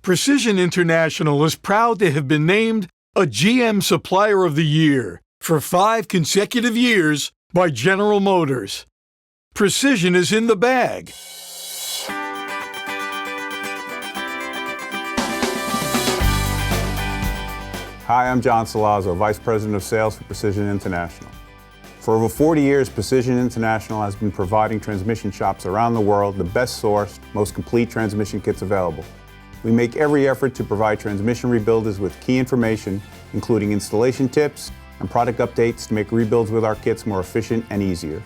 Precision International is proud to have been named a GM Supplier of the Year for 5 consecutive years by General Motors. Precision is in the bag. Hi, I'm John Salazzo, Vice President of Sales for Precision International. For over 40 years, Precision International has been providing transmission shops around the world the best sourced, most complete transmission kits available. We make every effort to provide transmission rebuilders with key information, including installation tips and product updates to make rebuilds with our kits more efficient and easier.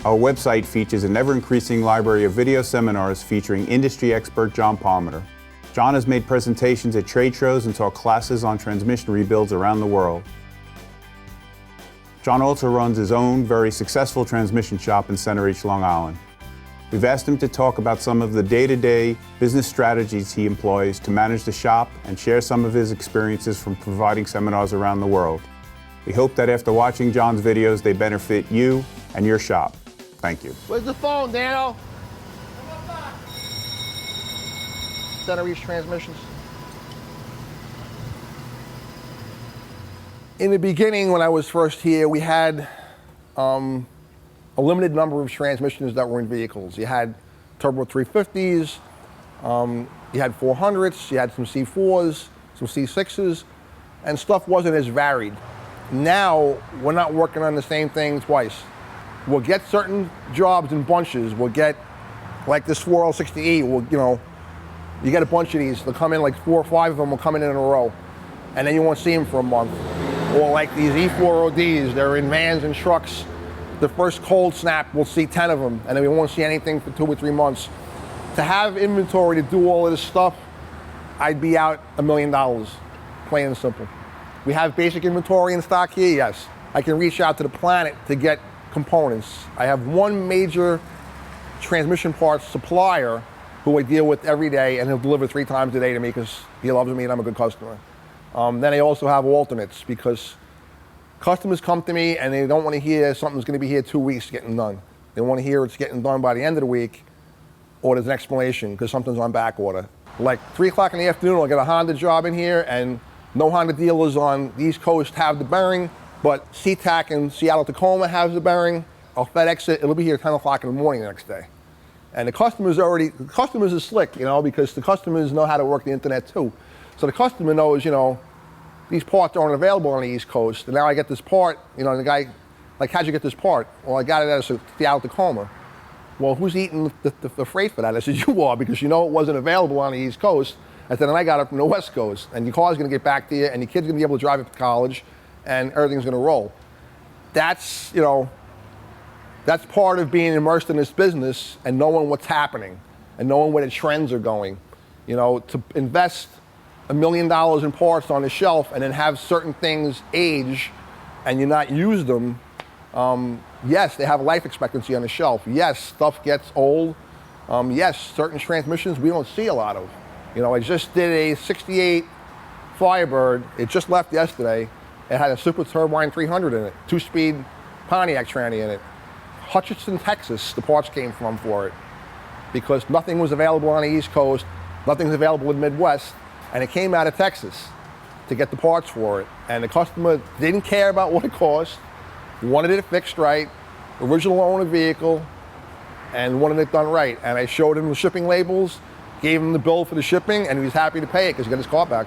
Our website features an ever-increasing library of video seminars featuring industry expert John Palmer. John has made presentations at trade shows and taught classes on transmission rebuilds around the world. John also runs his own very successful transmission shop in Center H, Long Island. We've asked him to talk about some of the day-to-day business strategies he employs to manage the shop and share some of his experiences from providing seminars around the world. We hope that after watching John's videos, they benefit you and your shop. Thank you. Where's the phone, Dano? Center East Transmissions. In the beginning, when I was first here, we had a limited number of transmissions that were in vehicles. You had turbo 350s, you had 400s, you had some C4s, some C6s, and stuff wasn't as varied. Now, we're not working on the same thing twice. We'll get certain jobs in bunches. We'll get, like this 4L68, you get a bunch of these. They'll come in, like 4 or 5 of them will come in a row, and then you won't see them for a month. Or like these E4ODs, they're in vans and trucks. The first cold snap, we'll see 10 of them, and then we won't see anything for 2 or 3 months. To have inventory to do all of this stuff, I'd be out $1 million, plain and simple. We have basic inventory in stock here, yes. I can reach out to the planet to get components. I have one major transmission parts supplier who I deal with every day, and he'll deliver 3 times a day to me because he loves me and I'm a good customer. Then I also have alternates because customers come to me and they don't want to hear something's going to be here 2 weeks getting done. They want to hear it's getting done by the end of the week, or there's an explanation because something's on back order. Like 3 o'clock in the afternoon, I'll get a Honda job in here, and no Honda dealers on the East Coast have the bearing, but SeaTac in Seattle, Tacoma has the bearing. I'll FedEx it, it'll be here 10 o'clock in the morning the next day. And the customers are slick, because the customers know how to work the internet too. So the customer knows, these parts aren't available on the East Coast, and now I get this part, the guy, like, how'd you get this part? Well, I got it at Seattle, Tacoma. Well, who's eating the freight for that? I said, you are, because it wasn't available on the East Coast. I said, and I got it from the West Coast, and your car's gonna get back to you, and your kid's gonna be able to drive it to college, and everything's gonna roll. That's, that's part of being immersed in this business and knowing what's happening and knowing where the trends are going. To invest $1 million in parts on the shelf and then have certain things age and you not use them, yes, they have a life expectancy on the shelf. Yes, stuff gets old. Yes, certain transmissions we don't see a lot of. I just did a 68 Firebird. It just left yesterday. It had a Super Turbine 300 in it, 2-speed Pontiac tranny in it. Hutchinson, Texas, the parts came from for it because nothing was available on the East Coast, nothing's available in the Midwest, and it came out of Texas to get the parts for it. And the customer didn't care about what it cost, wanted it fixed right, original owner vehicle, and wanted it done right. And I showed him the shipping labels, gave him the bill for the shipping, and he was happy to pay it because he got his car back.